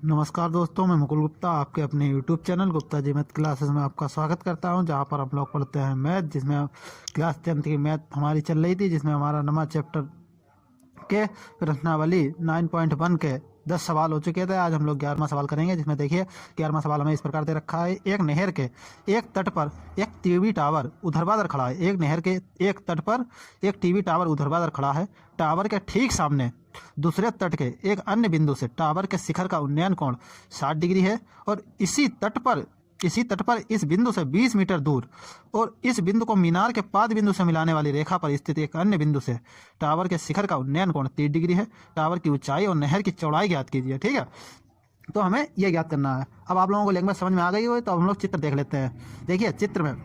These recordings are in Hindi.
नमस्कार दोस्तों, मैं मुकुल गुप्ता आपके अपने YouTube channel Gupta ji math classes में आपका स्वागत करता हूं, जहां पर हम लोग पढ़ते हैं मैथ। जिसमें क्लास 10th की मैथ हमारी चल रही थी, जिसमें हमारा नवा चैप्टर के प्रश्नावली 9.1 के 10 सवाल हो चुके थे। आज हम लोग 11वां सवाल करेंगे, जिसमें देखिए 11वां सवाल हमें इस प्रकार दे रखा है। एक नहर के एक तट पर एक टीवी टावर ऊर्ध्वाधर खड़ा है। एक नहर के एक तट पर एक टीवी टावर ऊर्ध्वाधर खड़ा है। टावर के ठीक सामने दूसरे तट के एक अन्य बिंदु से टावर के शिखर का उन्नयन कोण 60 डिग्री है, और इसी तट पर इस बिंदु से 20 मीटर दूर और इस बिंदु को मीनार के पाद बिंदु से मिलाने वाली रेखा पर स्थित एक अन्य बिंदु से टावर के शिखर का उन्नयन कोण 30 डिग्री है। टावर की ऊंचाई और नहर की चौड़ाई ज्ञात कीजिए। ठीक है, तो हमें यह ज्ञात करना है। अब आप लोगों को लैंग्वेज समझ में आ गई हो तो हम लोग चित्र देख लेते हैं। देखिए चित्र में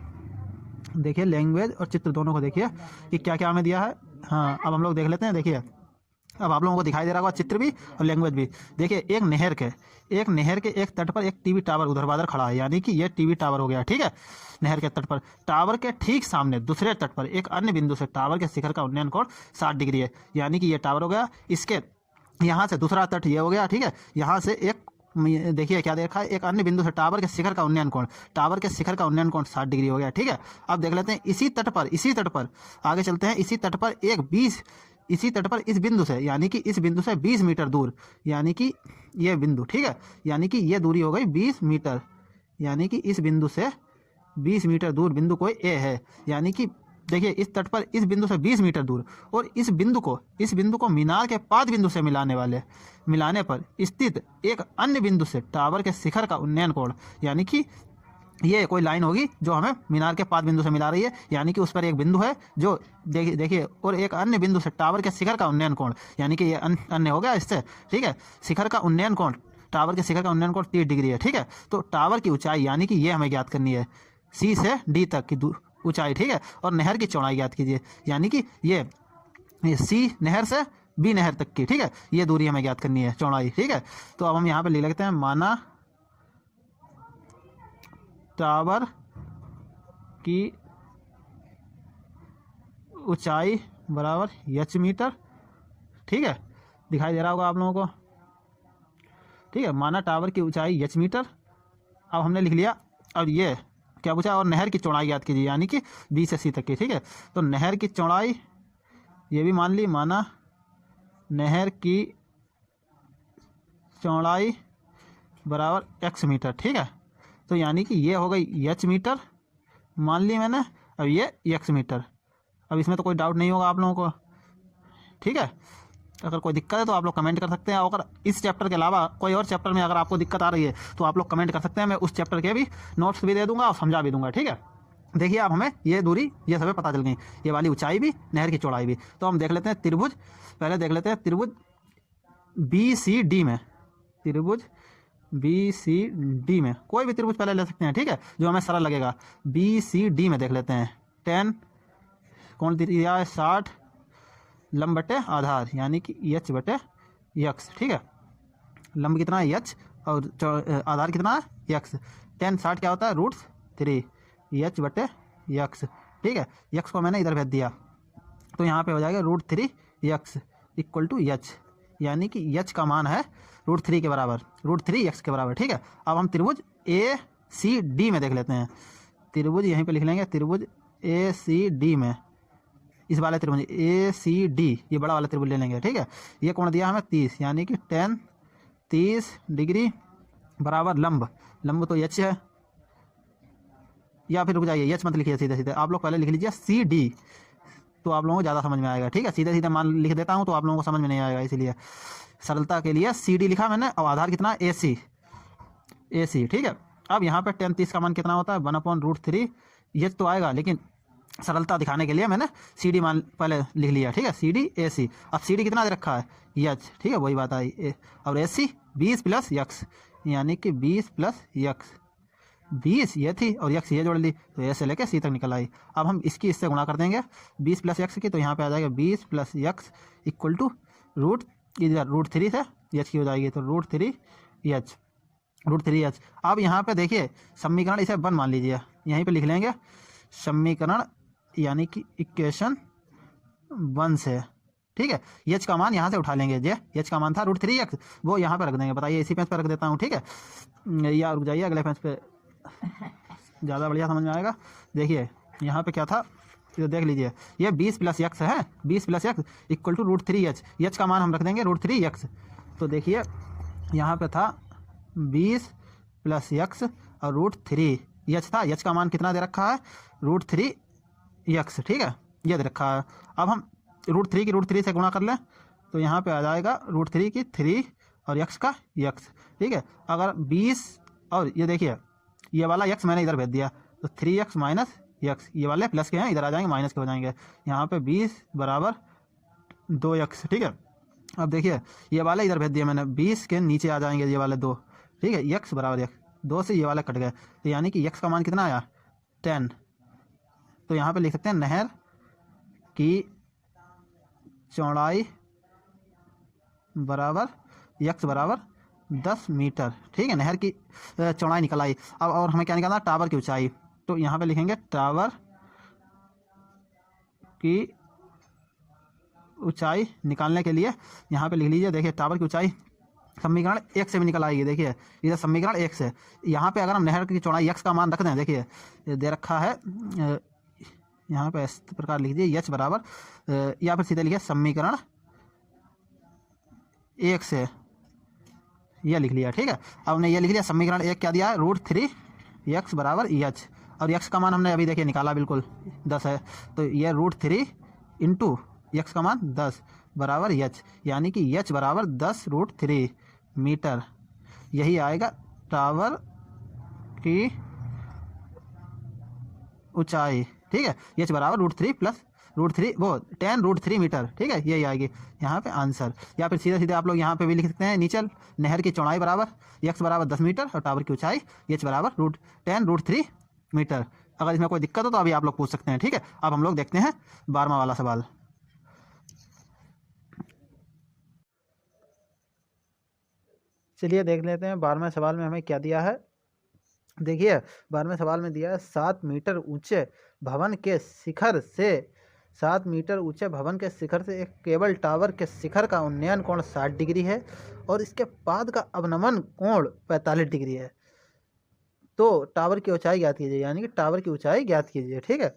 देखिए लैंग्वेज और चित्र दोनों को देखिए कि क्या क्या हमें दिया है। हाँ, अब हम लोग देख लेते हैं। देखिए अब आप लोगों को दिखाई दे रहा होगा चित्र भी और लैंग्वेज भी। देखिए एक नहर के एक तट पर एक टीवी टावर ऊर्ध्वाधर खड़ा है, यानी कि ये टीवी टावर हो गया। ठीक है, नहर के तट पर टावर के ठीक सामने दूसरे तट पर एक अन्य बिंदु से टावर के शिखर का उन्नयन कोण 60 डिग्री है, यानी कि ये टावर हो गया। इसके यहाँ से दूसरा तट ये हो गया। ठीक है, यहाँ से एक देखिए क्या देखा है, एक अन्य बिंदु से टावर के शिखर का उन्नयन कोण 60 डिग्री हो गया। ठीक है, अब देख लेते हैं इसी तट पर आगे चलते हैं। इसी तट पर इस बिंदु से, यानी कि इस बिंदु से 20 मीटर दूर, यानी कि ये बिंदु, ठीक है, यानी कि ये दूरी हो गई 20 मीटर, यानी कि इस बिंदु से 20 मीटर दूर बिंदु कोई ए है। यानी कि देखिए इस तट पर इस बिंदु से 20 मीटर दूर और इस बिंदु को मीनार के पाद बिंदु से मिलाने पर स्थित एक अन्य बिंदु से टावर के शिखर का उन्नयन कोण, यानी कि ये कोई लाइन होगी जो हमें मीनार के पाद बिंदु से मिला रही है, यानी कि उस पर एक बिंदु है जो देखिए और एक अन्य बिंदु से टावर के शिखर का उन्नयन कोण, यानी कि ये अन्य हो गया इससे। ठीक है, शिखर का उन्नयन कोण, टावर के शिखर का उन्नयन कोण 30 डिग्री है। ठीक है, तो टावर की ऊंचाई, यानी कि ये हमें ज्ञात करनी है, सी से डी तक की ऊंचाई। ठीक है, और नहर की चौड़ाई ज्ञात कीजिए, यानी कि ये सी नहर से बी नहर तक की। ठीक है, ये दूरी हमें ज्ञात करनी है, चौड़ाई। ठीक है, तो अब हम यहाँ पे लिख लेते हैं, माना टावर की ऊंचाई बराबर h मीटर। ठीक है, दिखाई दे रहा होगा आप लोगों को। ठीक है, माना टावर की ऊंचाई h मीटर। अब हमने लिख लिया। अब ये क्या पूछा, और नहर की चौड़ाई याद कीजिए, यानी कि बी से सी तक की। ठीक है, तो नहर की चौड़ाई ये भी मान ली, माना नहर की चौड़ाई बराबर x मीटर। ठीक है, तो यानी कि ये हो गई h मीटर मान ली मैंने, अब ये x मीटर। अब इसमें तो कोई डाउट नहीं होगा आप लोगों को। ठीक है, अगर कोई दिक्कत है तो आप लोग कमेंट कर सकते हैं। अगर इस चैप्टर के अलावा कोई और चैप्टर में अगर आपको दिक्कत आ रही है तो आप लोग कमेंट कर सकते हैं, मैं उस चैप्टर के भी नोट्स भी दे दूंगा और समझा भी दूंगा। ठीक है, देखिए अब हमें ये दूरी ये सब पता चल गई, ये वाली ऊंचाई भी नहर की चौड़ाई भी। तो हम देख लेते हैं त्रिभुज, पहले देख लेते हैं त्रिभुज BCD में, त्रिभुज BCD में कोई भी त्रिभुज पहले ले सकते हैं। ठीक है, जो हमें सरल लगेगा। BCD में देख लेते हैं, 10 कौन दिया है 60 लंब बटे आधार, यानी कि h बटे x। ठीक है, लंब कितना है h और आधार कितना है x। 10 60 क्या होता है √3 h बटे x। ठीक है, x को मैंने इधर भेज दिया तो यहाँ पे हो जाएगा √3 x इक्वल टू h, यानी कि h का मान है √3 के बराबर, √3 x के बराबर। ठीक है, अब हम त्रिभुज ACD में देख लेते हैं। त्रिभुज यहीं पे लिख लेंगे, त्रिभुज ACD में, इस वाले त्रिभुज ACD, ये बड़ा वाला त्रिभुज ले लेंगे। ठीक है, ये कोण दिया हमें 30, यानी कि 30 डिग्री बराबर लंब तो h है, या फिर रुक जाइए h मत लिखिए, सीधे सीधे आप लोग पहले लिख लीजिए CD, तो आप लोगों को ज़्यादा समझ में आएगा। ठीक है, सीधे सीधे मान लिख देता हूँ तो आप लोगों को समझ में नहीं आएगा, इसीलिए सरलता के लिए CD लिखा मैंने। और आधार कितना AC। ठीक है, अब यहाँ पे 10 30 का मान कितना होता है 1/√3, h तो आएगा, लेकिन सरलता दिखाने के लिए मैंने CD मान पहले लिख लिया। ठीक है, CD AC। अब CD कितना दे रखा है h। ठीक है, वही बात आई, और AC 20 + x, यानी कि 20 + x, 20 ये थी और x ये जोड़ ली तो ए से लेके सी तक निकल आई। अब हम इसकी इससे गुणा कर देंगे 20 + x की, तो यहाँ पे आ जाएगा 20 + x इक्वल टू इधर √3 से h की हो जाएगी, तो √3h। अब यहाँ पे देखिए समीकरण इसे 1 मान लीजिए, यहीं पे लिख लेंगे समीकरण, यानी कि इक्वेशन 1 से ठीक है। एच का मान यहाँ से उठा लेंगे, जे एच का मान था √3x, वो यहाँ पे रख देंगे। बताइए इसी पेज पे रख देता हूँ, ठीक है, या रुक जाइए अगले पेज पे, ज़्यादा बढ़िया समझ में आएगा। देखिए यहाँ पे क्या था, तो देख लीजिए, ये 20 + x है, 20 + x = √3h। एच का मान हम रख देंगे √3x। तो देखिए यहाँ पे था 20 + x और √3 एच था। एच का मान कितना दे रखा है, √3x, ठीक है, ये दे रखा है। अब हम √3 की √3 से गुणा कर लें तो यहाँ पे आ जाएगा √3 की 3 और x का x, ठीक है। अगर 20 और ये देखिए ये वाला x मैंने इधर भेज दिया, तो 3x - x, ये वाले प्लस के हैं, इधर आ जाएंगे माइनस के हो जाएंगे। यहाँ पे 20 = 2x, ठीक है। अब देखिए ये वाले इधर भेज दिया मैंने, 20 के नीचे आ जाएंगे ये वाले 2, ठीक है, x = x, 2 से ये वाले कट गए, तो यानी कि x का मान कितना आया, 10। तो यहाँ पे लिख सकते हैं नहर की चौड़ाई बराबर x = 10 मीटर, ठीक है। नहर की चौड़ाई निकल आई। अब और हमें क्या निकालना है, टावर की ऊंचाई। तो यहाँ पे लिखेंगे टावर की ऊंचाई निकालने के लिए यहाँ पे लिख लीजिए, देखिए टावर की ऊंचाई समीकरण 1 से भी निकल आएगी। देखिए इधर समीकरण 1 से, यहाँ पे अगर हम नहर की चौड़ाई x का मान रख दें, देखिए ये दे रखा है, यहाँ पे इस प्रकार लिख दीजिए h बराबर, या फिर सीधे लिखिए समीकरण 1 से, यह लिख लिया, ठीक है। अब हमने ये लिख लिया, समीकरण 1 क्या दिया है, √3x = h, और x का मान हमने अभी देखिए निकाला, बिल्कुल 10 है। तो ये √3 × x का मान 10 = h, यानी कि h = 10 √3 मीटर। यही आएगा टावर की ऊंचाई, ठीक है। h = √3 + √3 वो 10 √3 मीटर, ठीक है, यही आएगी यहाँ पे आंसर। या फिर सीधे सीधे आप लोग यहाँ पे भी लिख सकते हैं, नीचल नहर की चौड़ाई बराबर x = 10 मीटर और टावर की ऊंचाई h = 10 √3 मीटर। अगर इसमें कोई दिक्कत हो तो अभी आप लोग पूछ सकते हैं, ठीक है। अब हम लोग देखते हैं 12वां वाला सवाल। चलिए देख लेते हैं 12वें सवाल में हमें क्या दिया है। देखिए 12वें सवाल में दिया है 7 मीटर ऊंचे भवन के शिखर से 7 मीटर ऊंचे भवन के शिखर से एक केबल टावर के शिखर का उन्नयन कोण 60 डिग्री है और इसके बाद का अवनमन कोण 45 डिग्री है। तो टावर की ऊंचाई ज्ञात कीजिए, यानी कि टावर की ऊंचाई ज्ञात कीजिए, ठीक है।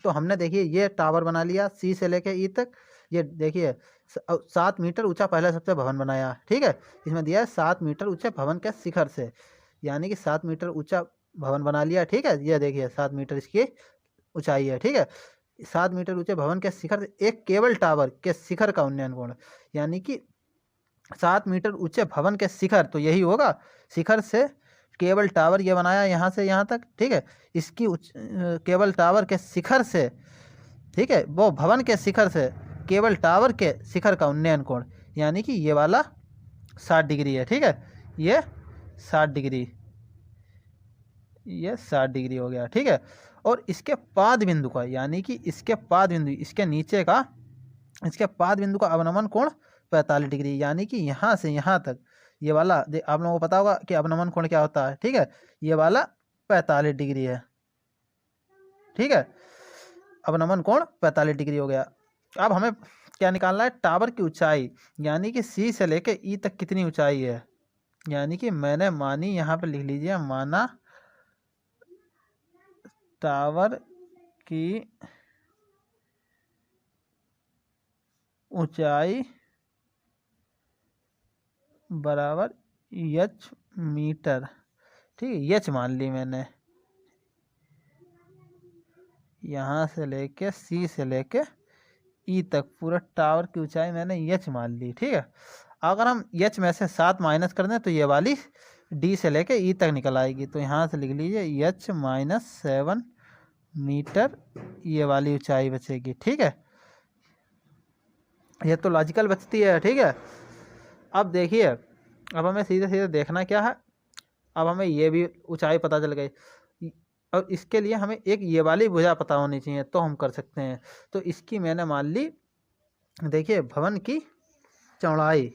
तो हमने देखिए ये टावर बना लिया सी से लेके ई तक। ये देखिए 7 मीटर ऊंचा पहले सबसे भवन बनाया, ठीक है। इसमें दिया है 7 मीटर ऊंचे भवन के शिखर से, यानी कि 7 मीटर ऊंचा भवन बना लिया, ठीक है। ये देखिए 7 मीटर इसकी ऊंचाई है, ठीक है। 7 मीटर ऊंचे भवन के शिखर से एक केबल टावर के शिखर का उन्नयन कोण, यानी कि 7 मीटर ऊंचे भवन के शिखर, तो यही होगा शिखर से केबल टावर ये बनाया यहाँ से यहाँ तक, ठीक है। इसकी केबल टावर के शिखर से, ठीक है, वो भवन के शिखर से केबल टावर के शिखर का उन्नयन कोण, यानी कि ये वाला 60 डिग्री है, ठीक है। ये 60 डिग्री, ये 60 डिग्री हो गया, ठीक है। और इसके पाद बिंदु का, यानी कि इसके पाद बिंदु, इसके नीचे का, इसके पाद बिंदु का अवनमन कोण 45 डिग्री, यानी कि यहाँ से यहाँ तक ये वाला, आप लोगों को पता होगा कि अवनमन कोण क्या होता है, ठीक है। ये वाला 45 डिग्री है, ठीक है। अवनमन कोण 45 डिग्री हो गया। अब हमें क्या निकालना है, टावर की ऊंचाई, यानी कि सी से लेके ई तक कितनी ऊंचाई है। यानी कि मैंने मानी, यहाँ पे लिख लीजिए, माना टावर की ऊंचाई बराबर h मीटर, ठीक है। h मान ली मैंने, यहाँ से लेके सी से लेके ई तक पूरा टावर की ऊंचाई मैंने h मान ली, ठीक है। अगर हम h में से 7 माइनस कर दें तो ये वाली d से लेके ई तक निकल आएगी। तो यहाँ से लिख लीजिए h - 7 मीटर ये वाली ऊंचाई बचेगी, ठीक है। ये तो लॉजिकल बचती है, ठीक है। अब देखिए, अब हमें सीधे सीधे देखना क्या है, अब हमें ये भी ऊंचाई पता चल गई, और इसके लिए हमें एक ये वाली भुजा पता होनी चाहिए, तो हम कर सकते हैं। तो इसकी मैंने मान ली, देखिए भवन की चौड़ाई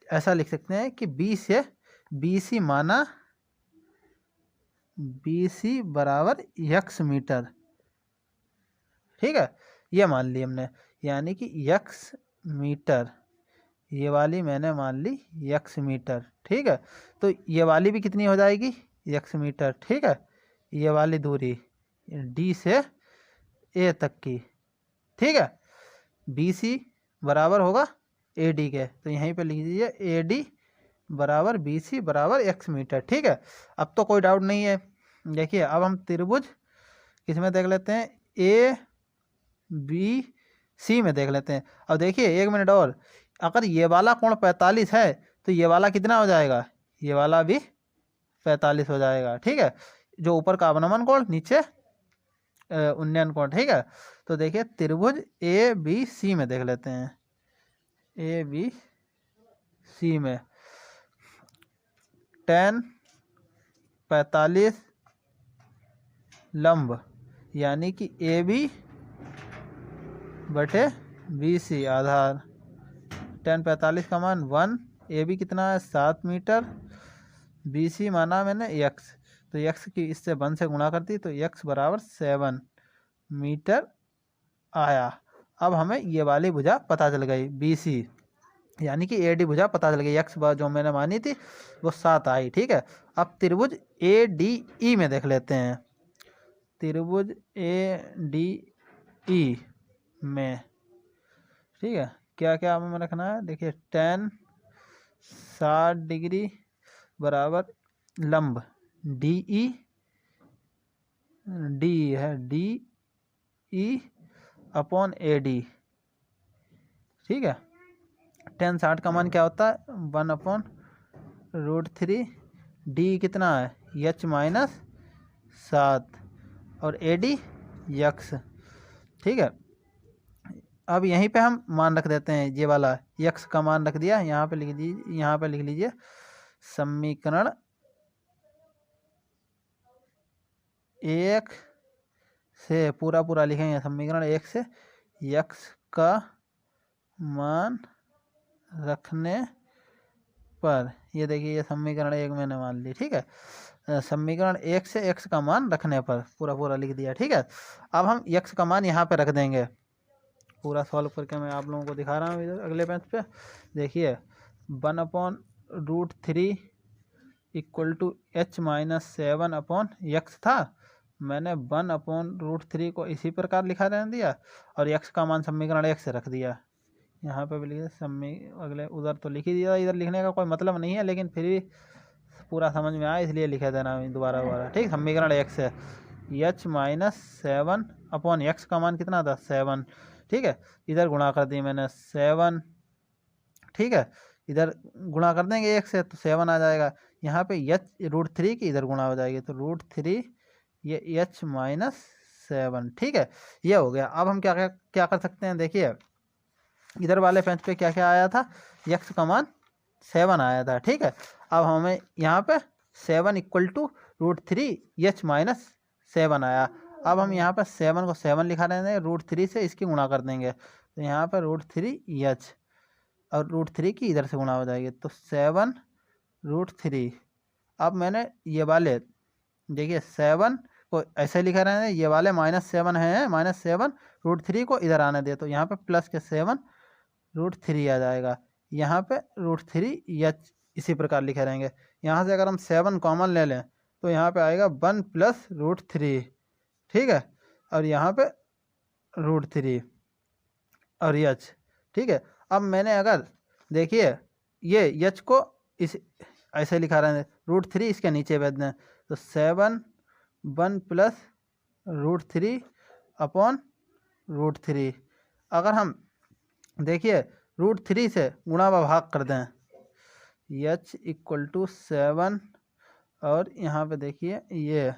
ऐसा लिख सकते हैं कि बी से BC माना BC बराबर x मीटर, ठीक है। ये मान ली हमने, यानी कि यक्स मीटर, ये वाली मैंने मान ली यक्स मीटर, ठीक है। तो ये वाली भी कितनी हो जाएगी, यक्स मीटर, ठीक है। ये वाली दूरी डी से ए तक की, ठीक है। बी सी बराबर होगा ए डी के, तो यहीं पे लिख दीजिए ए डी बराबर बी सी बराबर एक्स मीटर, ठीक है। अब तो कोई डाउट नहीं है। देखिए अब हम त्रिभुज किस में देख लेते हैं, ए बी सी में देख लेते हैं। अब देखिए 1 मिनट और, अगर ये वाला कोण 45 है तो ये वाला कितना हो जाएगा, ये वाला भी 45 हो जाएगा, ठीक है। जो ऊपर का अवनमन कोण, नीचे उन्नयन कोण, ठीक है। तो देखिए त्रिभुज ए बी सी में देख लेते हैं, ए बी सी में tan 45 लंब, यानी कि ए बी बटे बी सी आधार, tan 45 का मान 1, ए बी कितना है 7 मीटर, बी सी माना मैंने x, तो x की इससे 1 से गुणा करती तो x बराबर 7 मीटर आया। अब हमें ये वाली भुजा पता चल गई बी सी, यानी कि ए डी भुजा पता चल गई, x जो मैंने मानी थी वो 7 आई, ठीक है। अब त्रिभुज ए डी ई में देख लेते हैं, त्रिभुज ए डी ई में, ठीक है। क्या क्या हमें रखना है, देखिए tan 60 डिग्री बराबर लंब डी ई, डी है D E upon A D, ठीक है। tan 60 का मान क्या होता है 1/√3, डी कितना है एच माइनस 7 और ए डी यक्स, ठीक है। अब यहीं पे हम मान रख देते हैं, ये वाला यक्स का मान रख दिया, यहाँ पे लिख दीजिए, यहाँ पे लिख लीजिए समीकरण 1 से पूरा लिखेंगे, समीकरण 1 से यक्स का मान रखने पर, ये देखिए ये समीकरण 1 मैंने मान ली, ठीक है। समीकरण 1 से x का मान रखने पर पूरा लिख दिया, ठीक है। अब हम x का मान यहाँ पे रख देंगे, पूरा सॉल्व करके मैं आप लोगों को दिखा रहा हूँ इधर अगले पेज पे। देखिए 1/√3 equal to h minus 7 upon x था, मैंने 1/√3 को इसी प्रकार लिखा रहने दिया और x का मान समीकरण 1 से रख दिया। यहाँ पे भी लिखे अगले उधर तो लिख ही दिया, इधर लिखने का कोई मतलब नहीं है, लेकिन फिर भी पूरा समझ में आया इसलिए लिखे देना दोबारा, ठीक। समीकरण 1 से h माइनस 7 अपॉन यक्स का मान कितना था 7, ठीक है। इधर गुणा कर दी मैंने 7, ठीक है। इधर गुणा कर देंगे 1 से तो 7 आ जाएगा, यहाँ पे h√3 की इधर गुणा हो जाएगी तो √3 ये h माइनस 7, ठीक है। ये हो गया। अब हम क्या कर सकते हैं, देखिए इधर वाले पेज पे क्या क्या आया था, यक्स का मान 7 आया था, ठीक है। अब हमें यहाँ पे 7 इक्वल टू √3 h माइनस 7 आया। अब हम यहाँ पे 7 को 7 लिखा रहे हैं, √3 से इसकी गुणा कर देंगे तो यहाँ पे √3 h और √3 की इधर से गुणा हो जाएगी तो 7√3। अब मैंने ये वाले देखिए 7 को ऐसे लिखा रहे हैं, ये वाले -7 हैं, -7 √3 को इधर आने दे तो यहाँ पे प्लस के 7√3 आ जाएगा, यहाँ पे √3 h इसी प्रकार लिखे रहेंगे। यहाँ से अगर हम 7 कॉमन ले लें तो यहाँ पे आएगा 1 प्लस √3, ठीक है। और यहाँ पे √3 और h, ठीक है। अब मैंने अगर देखिए ये h को इस ऐसे लिखा रहे हैं, √3 इसके नीचे भेज दें तो 7 1 प्लस √3 अपॉन √3। अगर हम देखिए √3 से गुणा व भाग कर दें h इक्वल टू 7 और यहाँ पे देखिए ये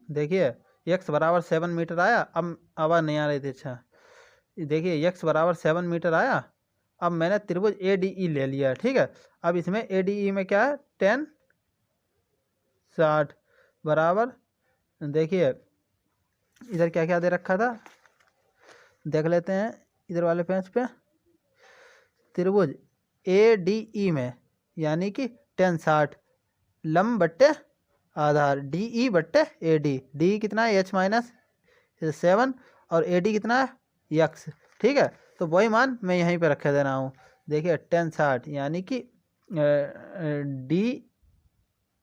देखिए x बराबर 7 मीटर आया। अब आवाज़ नहीं आ रही थी, अच्छा देखिए x बराबर 7 मीटर आया। अब मैंने त्रिभुज ए डी ई ले लिया, ठीक है। अब इसमें ए डी ई में क्या है tan 60 बराबर, देखिए इधर क्या क्या दे रखा था देख लेते हैं इधर वाले पेज पे। त्रिभुज ए डी ई में यानी कि tan 60 लंब बट्टे आधार डी ई बट्टे ए डी। डी कितना है एच माइनस 7 और ए डी कितना है यक्स। ठीक है, तो वही मान मैं यहीं पे रखे दे रहा हूँ। देखिए tan 60 यानी कि डी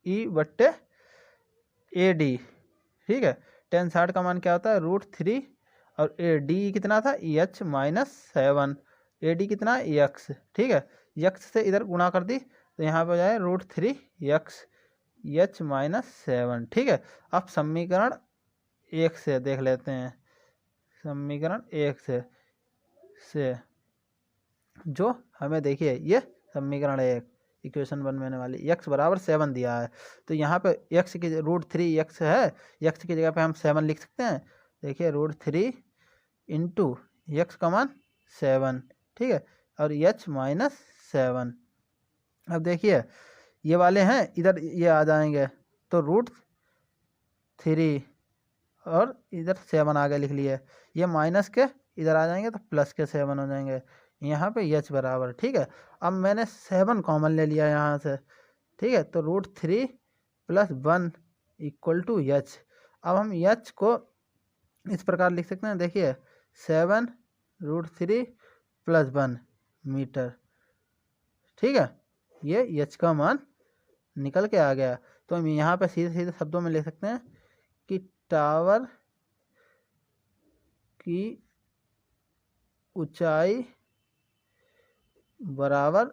ई बट्टे ए डी। ठीक है, tan 60 का मान क्या होता है √3 और ए डी कितना था एच माइनस 7, ए डी कितना यक्स। ठीक है, यक्स से इधर गुणा कर दी तो यहाँ पे हो जाए √3 यक्स एच माइनस 7। ठीक है, अब समीकरण 1 से देख लेते हैं। समीकरण 1 से जो हमें देखिए ये समीकरण 1 इक्वेशन 1 में वाली x बराबर 7 दिया है, तो यहाँ पे x की √3 x है, x की जगह पे हम 7 लिख सकते हैं। देखिए √3 इंटू x का मान 7। ठीक है, और h माइनस 7। अब देखिए ये वाले हैं इधर ये आ जाएंगे तो √3 और इधर 7 आगे लिख लिए, ये माइनस के इधर आ जाएंगे तो प्लस के 7 हो जाएंगे यहाँ पे h बराबर। ठीक है, अब मैंने 7 कॉमन ले लिया यहाँ से। ठीक है, तो √3 + 1 = h। अब हम h को इस प्रकार लिख सकते हैं, देखिए 7 √3 + 1 मीटर। ठीक है, ये h का मान निकल के आ गया। तो हम यहाँ पे सीधे सीधे शब्दों में लिख सकते हैं कि टावर की ऊंचाई बराबर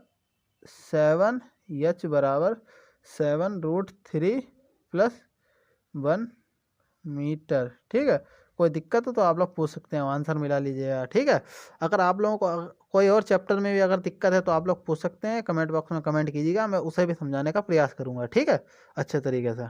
7 h बराबर 7 √3 + 1 मीटर। ठीक है, कोई दिक्कत हो तो आप लोग पूछ सकते हैं, आंसर मिला लीजिएगा। ठीक है, अगर आप लोगों को कोई और चैप्टर में भी अगर दिक्कत है तो आप लोग पूछ सकते हैं, कमेंट बॉक्स में कमेंट कीजिएगा, मैं उसे भी समझाने का प्रयास करूंगा। ठीक है, अच्छे तरीके से।